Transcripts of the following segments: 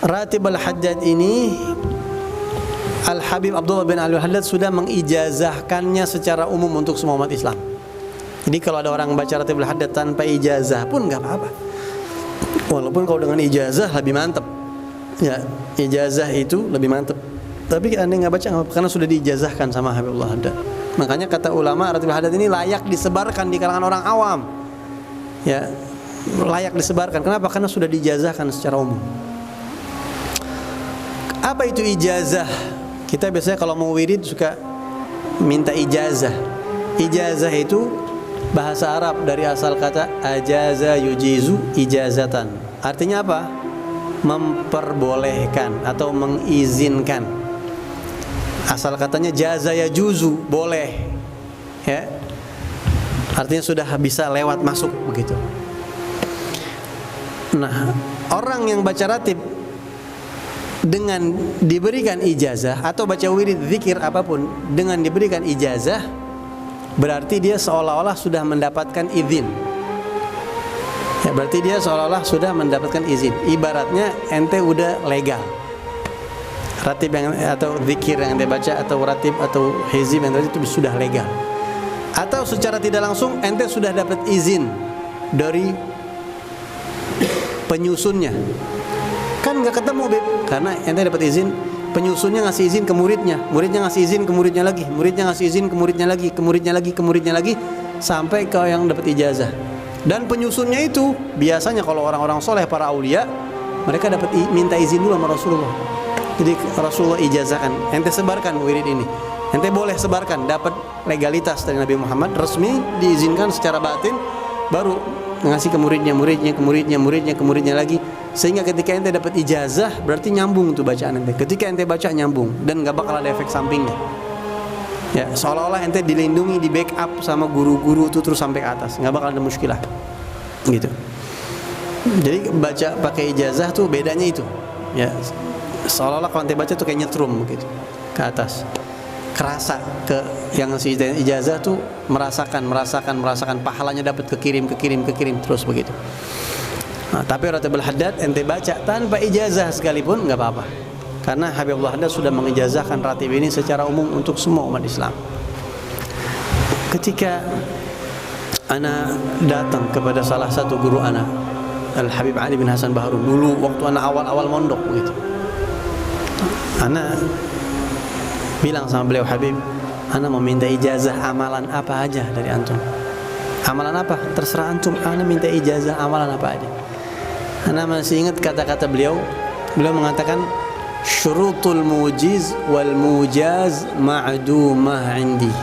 Ratib Al-Haddad ini Al-Habib Abdullah bin Ali Al-Haddad sudah mengijazahkannya secara umum untuk semua umat Islam. Jadi kalau ada orang baca Ratib Al-Haddad tanpa ijazah pun nggak apa-apa. Walaupun kalau dengan ijazah lebih mantap. Ya, ijazah itu lebih mantap. Tapi anda nggak baca karena sudah diijazahkan sama Habib Al-Haddad. Makanya kata ulama Ratib Al-Haddad ini layak disebarkan di kalangan orang awam. Ya, layak disebarkan. Kenapa? Karena sudah diijazahkan secara umum. Apa itu ijazah? Kita biasanya kalau mau wirid suka minta ijazah. Ijazah itu bahasa Arab dari asal kata ajaza yujizu ijazatan. Artinya apa? Memperbolehkan atau mengizinkan. Asal katanya jaza yajuzu, boleh. Ya. Artinya sudah bisa lewat masuk begitu. Nah, orang yang baca ratib dengan diberikan ijazah atau baca wirid zikir apapun dengan diberikan ijazah, berarti dia seolah-olah sudah mendapatkan izin. Ya, berarti dia seolah-olah sudah mendapatkan izin. Ibaratnya ente udah legal. Ratib yang atau zikir yang ente baca atau ratib atau hizib yang itu sudah legal. Atau secara tidak langsung ente sudah dapat izin dari penyusunnya. Kan nggak ketemu, Beb, karena ente dapat izin, penyusunnya ngasih izin ke muridnya, muridnya ngasih izin ke muridnya lagi, muridnya ngasih izin ke muridnya lagi, ke muridnya lagi, ke muridnya lagi, sampai ke yang dapat ijazah. Dan penyusunnya itu biasanya kalau orang-orang soleh, para aulia, mereka dapat minta izin dulu sama Rasulullah. Jadi Rasulullah ijazahkan, ente sebarkan wirid ini, ente boleh sebarkan, dapat legalitas dari Nabi Muhammad, resmi diizinkan secara batin, baru ngasih ke muridnya, muridnya, ke muridnya, muridnya, ke muridnya lagi. Sehingga ketika ente dapat ijazah berarti nyambung tuh bacaan ente. Ketika ente baca nyambung dan nggak bakal ada efek sampingnya. Ya, seolah-olah ente dilindungi, di backup sama guru-guru itu terus sampai ke atas, nggak bakal ada muskilah. Gitu. Jadi baca pakai ijazah tuh bedanya itu. Ya, seolah-olah kalau ente baca tuh kayak nyetrum gitu ke atas. Kerasa ke yang si ijazah tuh merasakan pahalanya dapat kekirim terus begitu. Nah, tapi Ratib Al-Haddad ente baca tanpa ijazah sekalipun nggak apa-apa, karena Habib Al-Haddad sudah mengijazahkan ratib ini secara umum untuk semua umat Islam. Ketika ana datang kepada salah satu guru ana, Al-Habib Ali bin Hasan Baharun, dulu waktu ana awal-awal mondok begitu, ana bilang sama beliau, Habib, ana mau minta ijazah amalan apa aja dari antum. Amalan apa? Terserah antum, ana minta ijazah amalan apa aja. Ana masih ingat kata-kata beliau. Beliau mengatakan, syurutul mujiz wal mujaz ma'dumah indi.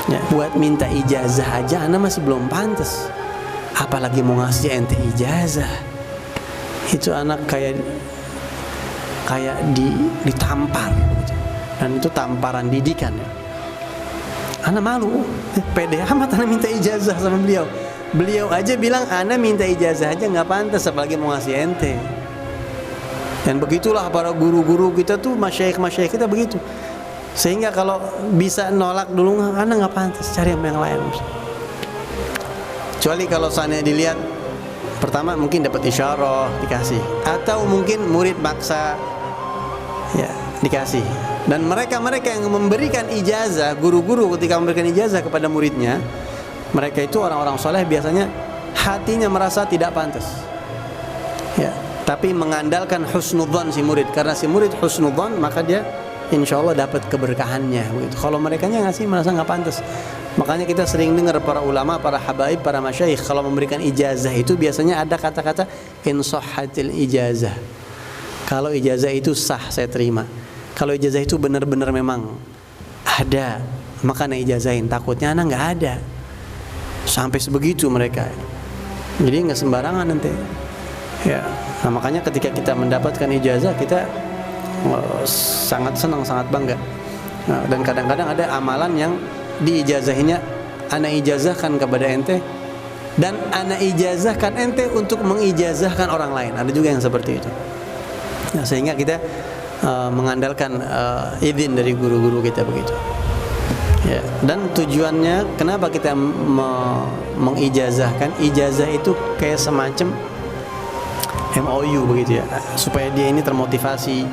Ya, buat minta ijazah aja ana masih belum pantas, apalagi mau ngasih ente ijazah. Itu anak kayak ditampar gitu. Dan itu tamparan didikan ya. Ana malu, pede amat ana minta ijazah sama beliau. Beliau aja bilang ana minta ijazah aja nggak pantas, apalagi mau ngasih ente. Dan begitulah para guru-guru kita tuh, masyayikh kita begitu. Sehingga kalau bisa nolak dulu, ana nggak pantas, cari yang lain. Kecuali kalau seandainya dilihat, pertama mungkin dapat isyarah dikasih, atau mungkin murid maksa ya dikasih. Dan mereka yang memberikan ijazah, guru-guru ketika memberikan ijazah kepada muridnya, mereka itu orang-orang soleh, biasanya hatinya merasa tidak pantas. Ya, tapi mengandalkan husnudzon si murid, karena si murid husnudzon maka dia insya Allah dapat keberkahannya. Begitu. Kalau mereka ngasih merasa nggak pantas. Makanya kita sering dengar para ulama, para habaib, para masyayikh kalau memberikan ijazah itu biasanya ada kata-kata in sahhatil ijazah. Kalau ijazah itu sah, saya terima. Kalau ijazah itu benar-benar memang ada, maka ana ijazahin. Takutnya ana nggak ada. Sampai sebegitu mereka. Jadi nggak sembarangan nanti. Ya, nah makanya ketika kita mendapatkan ijazah kita sangat senang, sangat bangga. Nah, dan kadang-kadang ada amalan yang diijazahinya ana ijazahkan kepada ente, dan ana ijazahkan ente untuk mengijazahkan orang lain. Ada juga yang seperti itu. Nah, sehingga kita mengandalkan izin dari guru-guru kita begitu. Ya, dan tujuannya kenapa kita mengijazahkan? Ijazah itu kayak semacam MOU begitu ya, supaya dia ini termotivasi,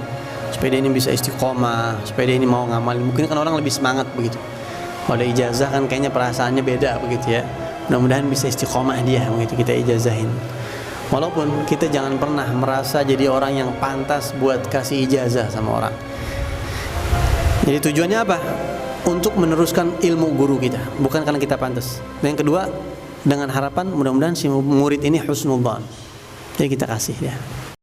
supaya dia ini bisa istiqomah, supaya dia ini mau ngamalin. Mungkin kan orang lebih semangat begitu. Kalau ada ijazah kan kayaknya perasaannya beda begitu ya. Mudah-mudahan bisa istiqomah dia begitu kita ijazahin. Walaupun kita jangan pernah merasa jadi orang yang pantas buat kasih ijazah sama orang. Jadi tujuannya apa? Untuk meneruskan ilmu guru kita, bukan karena kita pantas. Dan yang kedua, dengan harapan mudah-mudahan si murid ini husnudzan. Jadi kita kasih dia.